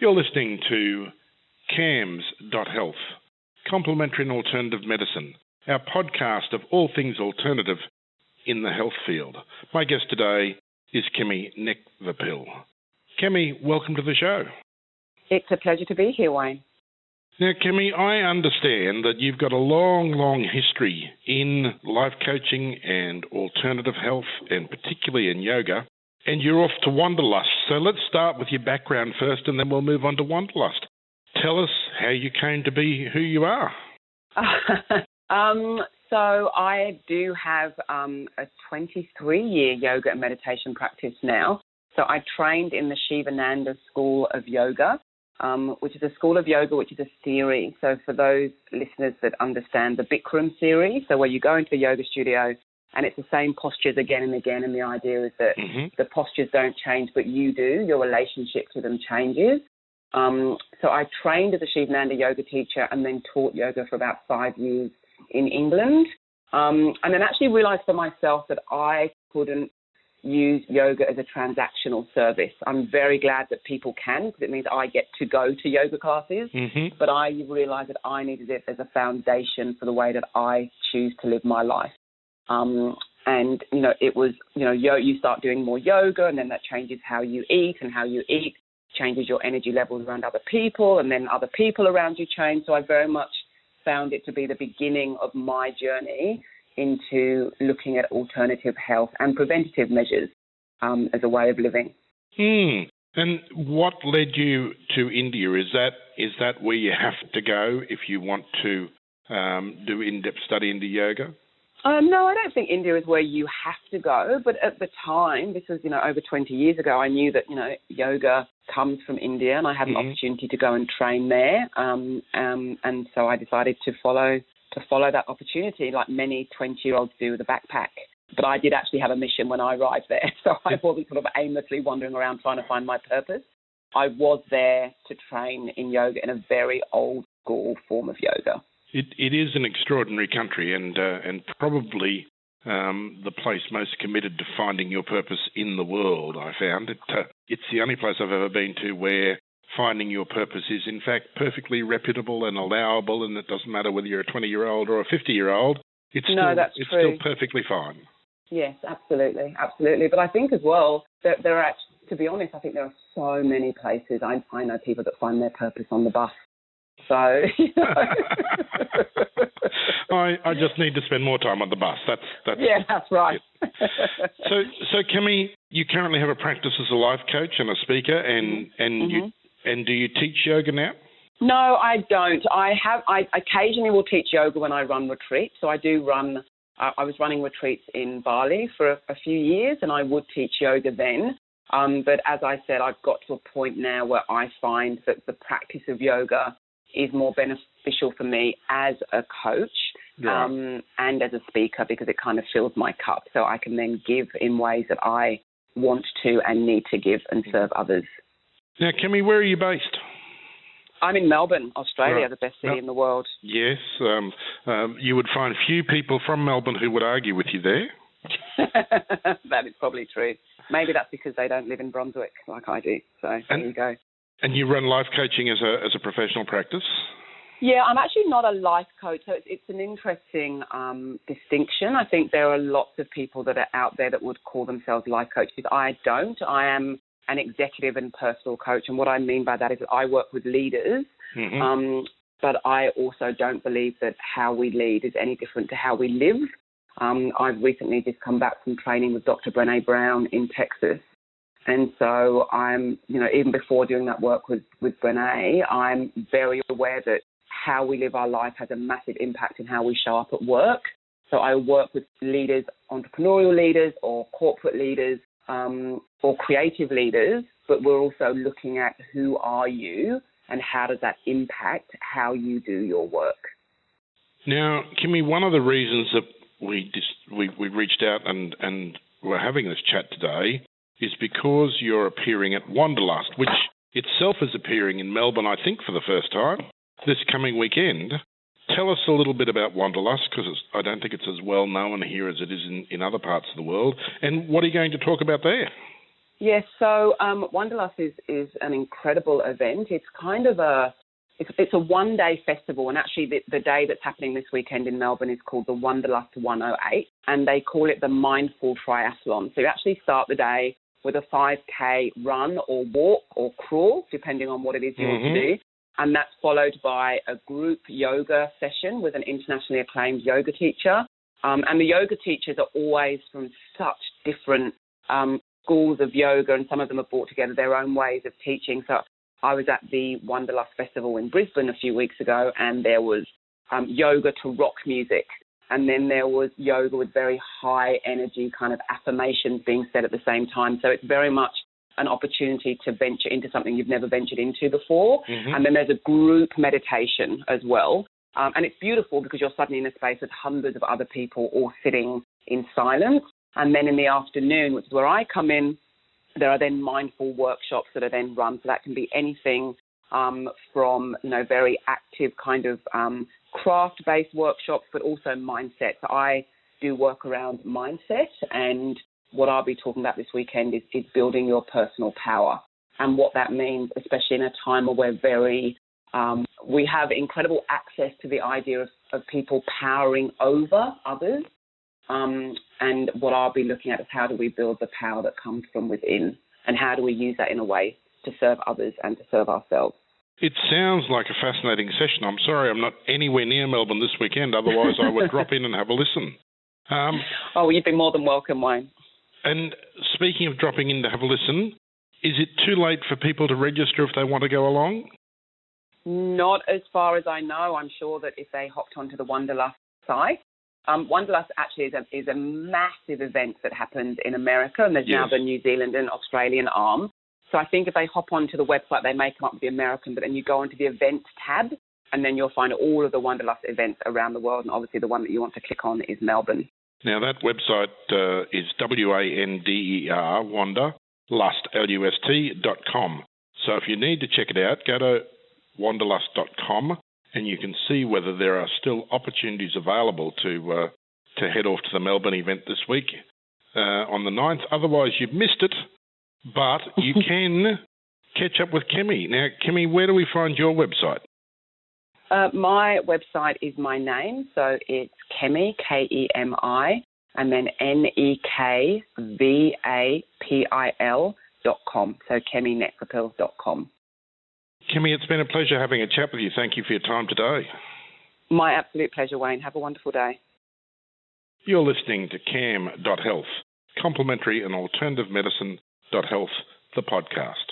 You're listening to CAMS.health, Complementary and Alternative Medicine, our podcast of all things alternative in the health field. My guest today is Kemi Nekvapil. Kemi, welcome to the show. It's a pleasure to be here, Wayne. Now, Kemi, I understand that you've got a long history in life coaching and alternative health, and particularly in yoga, and you're off to Wanderlust. So let's start with your background first, and then we'll move on to Wanderlust. Tell us how you came to be who you are. So I do have a 23-year yoga and meditation practice now. So I trained in the Shivananda School of Yoga, which is a school of yoga, which is a series. So for those listeners that understand the Bikram series, so where you go into a yoga studio and it's the same postures again and again, and the idea is that the postures don't change, but you do. Your relationship to them changes. So I trained as a Shivananda yoga teacher and then taught yoga for about 5 years in England, and then actually realized for myself that I couldn't use yoga as a transactional service. I'm very glad that people can, because it means I get to go to yoga classes, but I realized that I needed it as a foundation for the way that I choose to live my life. And, it was, you start doing more yoga, and then that changes how you eat, and how you eat changes your energy levels around other people, and then other people around you change. So I very much found it to be the beginning of my journey into looking at alternative health and preventative measures as a way of living. And what led you to India? Is that where you have to go if you want to do in-depth study into yoga? No, I don't think India is where you have to go. But at the time, this was, over 20 years ago, I knew that, yoga comes from India, and I had an opportunity to go and train there. And so I decided to follow that opportunity, like many 20-year-olds do with a backpack. But I did actually have a mission when I arrived there. So I wasn't sort of aimlessly wandering around trying to find my purpose. I was there to train in yoga in a very old school form of yoga. It is an extraordinary country, and probably the place most committed to finding your purpose in the world, I found. It's the only place I've ever been to where finding your purpose is, in fact, perfectly reputable and allowable, and it doesn't matter whether you're a 20-year-old or a 50-year-old. It's still perfectly fine. Yes, absolutely. But I think as well that there are, to be honest, I think there are so many places. I know people that find their purpose on the bus. So, I just need to spend more time on the bus. That's right. So Kemi, you currently have a practice as a life coach and a speaker, and do you teach yoga now? No, I don't. I occasionally will teach yoga when I run retreats. So I do run. I was running retreats in Bali for a few years, and I would teach yoga then. But as I said, I've got to a point now where I find that the practice of yoga is more beneficial for me as a coach and as a speaker, because it kind of fills my cup, so I can then give in ways that I want to and need to give and serve others. Now, Kemi, where are you based? I'm in Melbourne, Australia, the best city in the world. Yes, you would find few people from Melbourne who would argue with you there. That is probably true. Maybe that's because they don't live in Brunswick like I do, so there you go. And you run life coaching as a professional practice? Yeah, I'm actually not a life coach, so it's an interesting distinction. I think there are lots of people that are out there that would call themselves life coaches. I don't. I am an executive and personal coach, and what I mean by that is that I work with leaders, but I also don't believe that how we lead is any different to how we live. I've recently just come back from training with Dr. Brené Brown in Texas. And so I'm, even before doing that work with Brené, I'm very aware that how we live our life has a massive impact in how we show up at work. So I work with leaders, entrepreneurial leaders or corporate leaders or creative leaders, but we're also looking at who are you and how does that impact how you do your work. Now, Kemi, one of the reasons that we reached out and we're having this chat today is because you're appearing at Wanderlust, which itself is appearing in Melbourne, I think, for the first time this coming weekend. Tell us a little bit about Wanderlust, because I don't think it's as well known here as it is in other parts of the world. And what are you going to talk about there? Yes, so Wanderlust is an incredible event. It's kind of it's a one-day festival, and actually the day that's happening this weekend in Melbourne is called the Wanderlust 108, and they call it the Mindful Triathlon. So you actually start the day with a 5K run or walk or crawl, depending on what it is you want to do, and that's followed by a group yoga session with an internationally acclaimed yoga teacher. And the yoga teachers are always from such different schools of yoga, and some of them have brought together their own ways of teaching. So I was at the Wanderlust Festival in Brisbane a few weeks ago, and there was yoga to rock music. And then there was yoga with very high energy kind of affirmations being said at the same time. So it's very much an opportunity to venture into something you've never ventured into before. And then there's a group meditation as well. And it's beautiful because you're suddenly in a space with hundreds of other people all sitting in silence. And then in the afternoon, which is where I come in, there are then mindful workshops that are then run. So that can be anything from, very active kind of craft-based workshops, but also mindset. So I do work around mindset, and what I'll be talking about this weekend is building your personal power, and what that means, especially in a time where we have incredible access to the idea of people powering over others. And what I'll be looking at is how do we build the power that comes from within, and how do we use that in a way to serve others and to serve ourselves. It sounds like a fascinating session. I'm sorry I'm not anywhere near Melbourne this weekend, otherwise I would drop in and have a listen. You'd be more than welcome, Wayne. And speaking of dropping in to have a listen, is it too late for people to register if they want to go along? Not as far as I know. I'm sure that if they hopped onto the Wanderlust site, Wanderlust actually is a massive event that happens in America, and there's now the New Zealand and Australian arm. So I think if they hop onto the website, they may come up with the American, but then you go onto the events tab, and then you'll find all of the Wanderlust events around the world, and obviously the one that you want to click on is Melbourne. Now that website is WANDER, wanderlust.com. So if you need to check it out, go to wanderlust.com, and you can see whether there are still opportunities available to head off to the Melbourne event this week on the 9th. Otherwise, you've missed it, but you can catch up with Kemi. Now, Kemi, where do we find your website? My website is my name, so it's Kemi, Kemi, and then NEKVAPIL.com, so KemiNekvapil.com. Kemi, it's been a pleasure having a chat with you. Thank you for your time today. My absolute pleasure, Wayne. Have a wonderful day. You're listening to CAM.health, complementary and alternative medicine.health, the podcast.